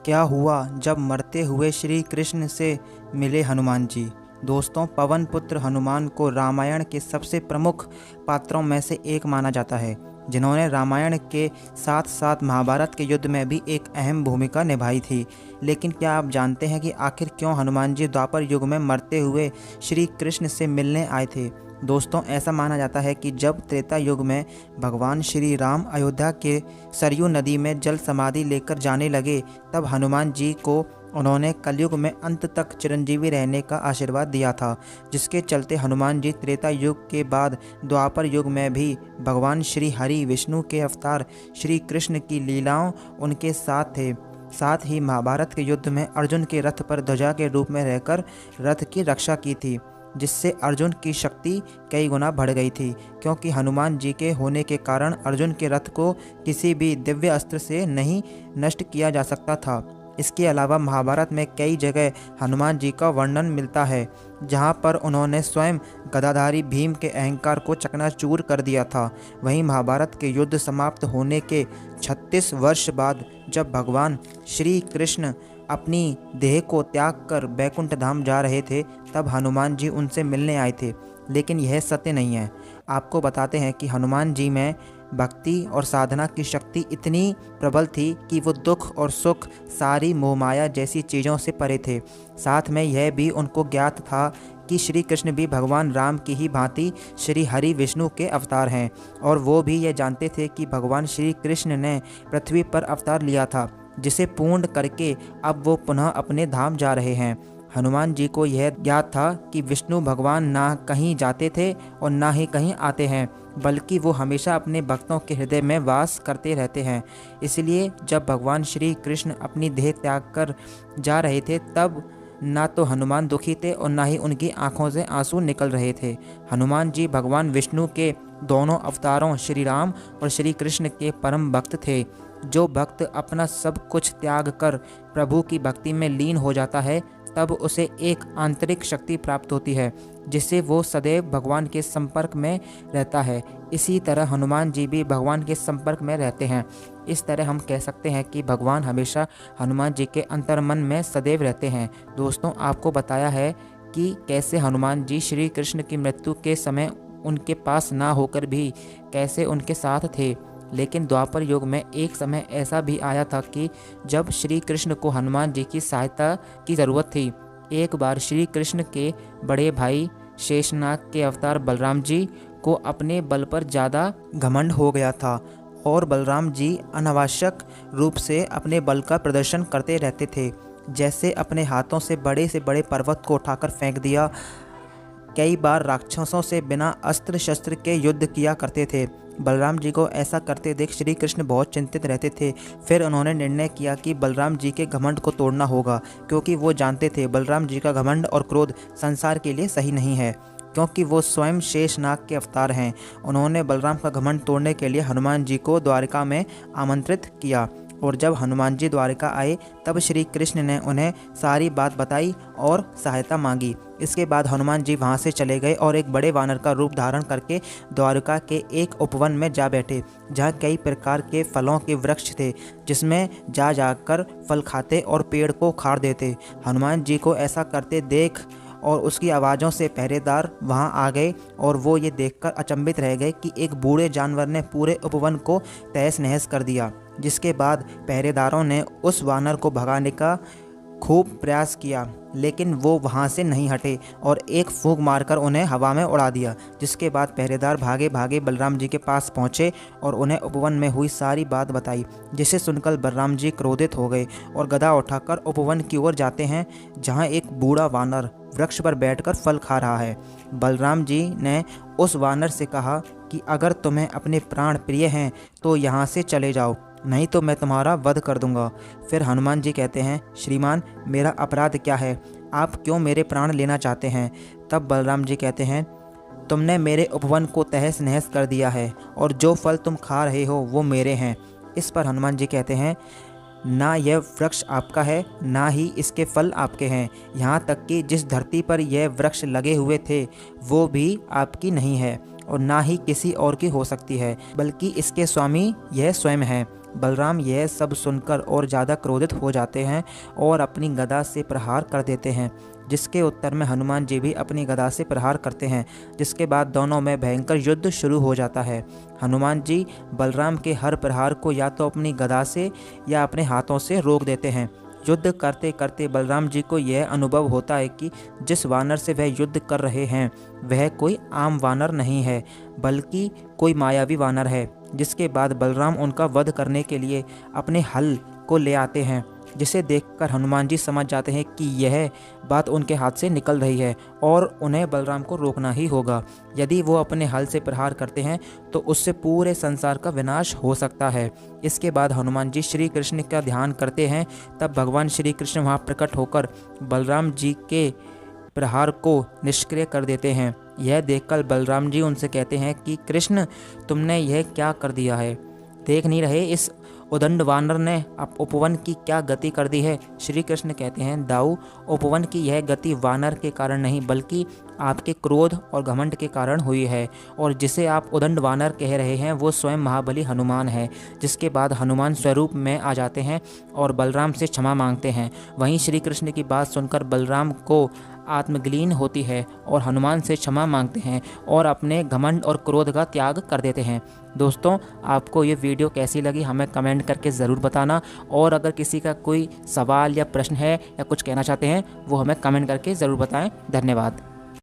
क्या हुआ जब मरते हुए श्री कृष्ण से मिले हनुमान जी। दोस्तों, पवन पुत्र हनुमान को रामायण के सबसे प्रमुख पात्रों में से एक माना जाता है, जिन्होंने रामायण के साथ साथ महाभारत के युद्ध में भी एक अहम भूमिका निभाई थी। लेकिन क्या आप जानते हैं कि आखिर क्यों हनुमान जी द्वापर युग में मरते हुए श्री कृष्ण से मिलने आए थे। दोस्तों, ऐसा माना जाता है कि जब त्रेता युग में भगवान श्री राम अयोध्या के सरयू नदी में जल समाधि लेकर जाने लगे, तब हनुमान जी को उन्होंने कलयुग में अंत तक चिरंजीवी रहने का आशीर्वाद दिया था, जिसके चलते हनुमान जी त्रेता युग के बाद द्वापर युग में भी भगवान श्री हरि विष्णु के अवतार श्री कृष्ण की लीलाओं उनके साथ थे। साथ ही महाभारत के युद्ध में अर्जुन के रथ पर ध्वजा के रूप में रहकर रथ की रक्षा की थी, जिससे अर्जुन की शक्ति कई गुना बढ़ गई थी, क्योंकि हनुमान जी के होने के कारण अर्जुन के रथ को किसी भी दिव्य अस्त्र से नहीं नष्ट किया जा सकता था। इसके अलावा महाभारत में कई जगह हनुमान जी का वर्णन मिलता है, जहां पर उन्होंने स्वयं गदाधारी भीम के अहंकार को चकनाचूर कर दिया था। वहीं महाभारत के युद्ध समाप्त होने के 36 वर्ष बाद जब भगवान श्री कृष्ण अपनी देह को त्याग कर बैकुंठ धाम जा रहे थे, तब हनुमान जी उनसे मिलने आए थे। लेकिन यह सत्य नहीं है। आपको बताते हैं कि हनुमान जी में भक्ति और साधना की शक्ति इतनी प्रबल थी कि वो दुख और सुख, सारी मोहमाया जैसी चीज़ों से परे थे। साथ में यह भी उनको ज्ञात था कि श्री कृष्ण भी भगवान राम की ही भांति श्री हरि विष्णु के अवतार हैं, और वो भी ये जानते थे कि भगवान श्री कृष्ण ने पृथ्वी पर अवतार लिया था, जिसे पूर्ण करके अब वो पुनः अपने धाम जा रहे हैं। हनुमान जी को यह ज्ञात था कि विष्णु भगवान ना कहीं जाते थे और ना ही कहीं आते हैं, बल्कि वो हमेशा अपने भक्तों के हृदय में वास करते रहते हैं। इसलिए जब भगवान श्री कृष्ण अपनी देह त्याग कर जा रहे थे, तब ना तो हनुमान दुखी थे और ना ही उनकी आंखों से आंसू निकल रहे थे। हनुमान जी भगवान विष्णु के दोनों अवतारों श्री राम और श्री कृष्ण के परम भक्त थे। जो भक्त अपना सब कुछ त्याग कर प्रभु की भक्ति में लीन हो जाता है, तब उसे एक आंतरिक शक्ति प्राप्त होती है, जिससे वो सदैव भगवान के संपर्क में रहता है। इसी तरह हनुमान जी भी भगवान के संपर्क में रहते हैं। इस तरह हम कह सकते हैं कि भगवान हमेशा हनुमान जी के अंतर्मन में सदैव रहते हैं। दोस्तों, आपको बताया है कि कैसे हनुमान जी श्री कृष्ण की मृत्यु के समय उनके पास ना होकर भी कैसे उनके साथ थे। लेकिन द्वापर युग में एक समय ऐसा भी आया था कि जब श्री कृष्ण को हनुमान जी की सहायता की ज़रूरत थी। एक बार श्री कृष्ण के बड़े भाई शेषनाग के अवतार बलराम जी को अपने बल पर ज़्यादा घमंड हो गया था, और बलराम जी अनावश्यक रूप से अपने बल का प्रदर्शन करते रहते थे। जैसे अपने हाथों से बड़े पर्वत को उठाकर फेंक दिया। कई बार राक्षसों से बिना अस्त्र शस्त्र के युद्ध किया करते थे। बलराम जी को ऐसा करते देख श्री कृष्ण बहुत चिंतित रहते थे। फिर उन्होंने निर्णय किया कि बलराम जी के घमंड को तोड़ना होगा, क्योंकि वो जानते थे बलराम जी का घमंड और क्रोध संसार के लिए सही नहीं है, क्योंकि वो स्वयं शेषनाग के अवतार हैं। उन्होंने बलराम का घमंड तोड़ने के लिए हनुमान जी को द्वारिका में आमंत्रित किया, और जब हनुमान जी द्वारिका आए, तब श्री कृष्ण ने उन्हें सारी बात बताई और सहायता मांगी। इसके बाद हनुमान जी वहां से चले गए और एक बड़े वानर का रूप धारण करके द्वारिका के एक उपवन में जा बैठे, जहां कई प्रकार के फलों के वृक्ष थे, जिसमें जा जाकर फल खाते और पेड़ को उखाड़ देते। हनुमान जी को ऐसा करते देख और उसकी आवाज़ों से पहरेदार वहां आ गए, और वो ये देखकर अचंभित रह गए कि एक बूढ़े जानवर ने पूरे उपवन को तहस नहस कर दिया। जिसके बाद पहरेदारों ने उस वानर को भगाने का खूब प्रयास किया, लेकिन वो वहाँ से नहीं हटे और एक फूंक मारकर उन्हें हवा में उड़ा दिया। जिसके बाद पहरेदार भागे भागे बलराम जी के पास पहुँचे और उन्हें उपवन में हुई सारी बात बताई, जिसे सुनकर बलराम जी क्रोधित हो गए और गदा उठाकर उपवन की ओर जाते हैं, जहाँ एक बूढ़ा वानर वृक्ष पर बैठकर फल खा रहा है। बलराम जी ने उस वानर से कहा कि अगर तुम्हें अपने प्राण प्रिय हैं तो यहाँ से चले जाओ, नहीं तो मैं तुम्हारा वध कर दूंगा। फिर हनुमान जी कहते हैं, श्रीमान, मेरा अपराध क्या है? आप क्यों मेरे प्राण लेना चाहते हैं? तब बलराम जी कहते हैं, तुमने मेरे उपवन को तहस नहस कर दिया है, और जो फल तुम खा रहे हो वो मेरे हैं। इस पर हनुमान जी कहते हैं, ना यह वृक्ष आपका है, ना ही इसके फल आपके हैं। यहाँ तक कि जिस धरती पर यह वृक्ष लगे हुए थे वो भी आपकी नहीं है, और ना ही किसी और की हो सकती है, बल्कि इसके स्वामी यह स्वयं है। बलराम यह सब सुनकर और ज़्यादा क्रोधित हो जाते हैं और अपनी गदा से प्रहार कर देते हैं, जिसके उत्तर में हनुमान जी भी अपनी गदा से प्रहार करते हैं, जिसके बाद दोनों में भयंकर युद्ध शुरू हो जाता है। हनुमान जी बलराम के हर प्रहार को या तो अपनी गदा से या अपने हाथों से रोक देते हैं। युद्ध करते करते बलराम जी को यह अनुभव होता है कि जिस वानर से वह युद्ध कर रहे हैं वह कोई आम वानर नहीं है, बल्कि कोई मायावी वानर है। जिसके बाद बलराम उनका वध करने के लिए अपने हल को ले आते हैं, जिसे देखकर हनुमान जी समझ जाते हैं कि यह बात उनके हाथ से निकल रही है और उन्हें बलराम को रोकना ही होगा। यदि वो अपने हल से प्रहार करते हैं तो उससे पूरे संसार का विनाश हो सकता है। इसके बाद हनुमान जी श्री कृष्ण का ध्यान करते हैं। तब भगवान श्री कृष्ण वहाँ प्रकट होकर बलराम जी के प्रहार को निष्क्रिय कर देते हैं। यह देखकर बलराम जी उनसे कहते हैं कि कृष्ण, तुमने यह क्या कर दिया है? देख नहीं रहे इस उदंड वानर ने उपवन की क्या गति कर दी है? श्री कृष्ण कहते हैं, दाऊ, उपवन की यह गति वानर के कारण नहीं बल्कि आपके क्रोध और घमंड के कारण हुई है, और जिसे आप उदंड वानर कह रहे हैं वो स्वयं महाबली हनुमान है। जिसके बाद हनुमान स्वरूप में आ जाते हैं और बलराम से क्षमा मांगते हैं। वहीं श्री कृष्ण की बात सुनकर बलराम को आत्मग्लीन होती है और हनुमान से क्षमा मांगते हैं और अपने घमंड और क्रोध का त्याग कर देते हैं। दोस्तों, आपको ये वीडियो कैसी लगी हमें कमेंट करके ज़रूर बताना, और अगर किसी का कोई सवाल या प्रश्न है या कुछ कहना चाहते हैं वो हमें कमेंट करके ज़रूर बताएं। धन्यवाद।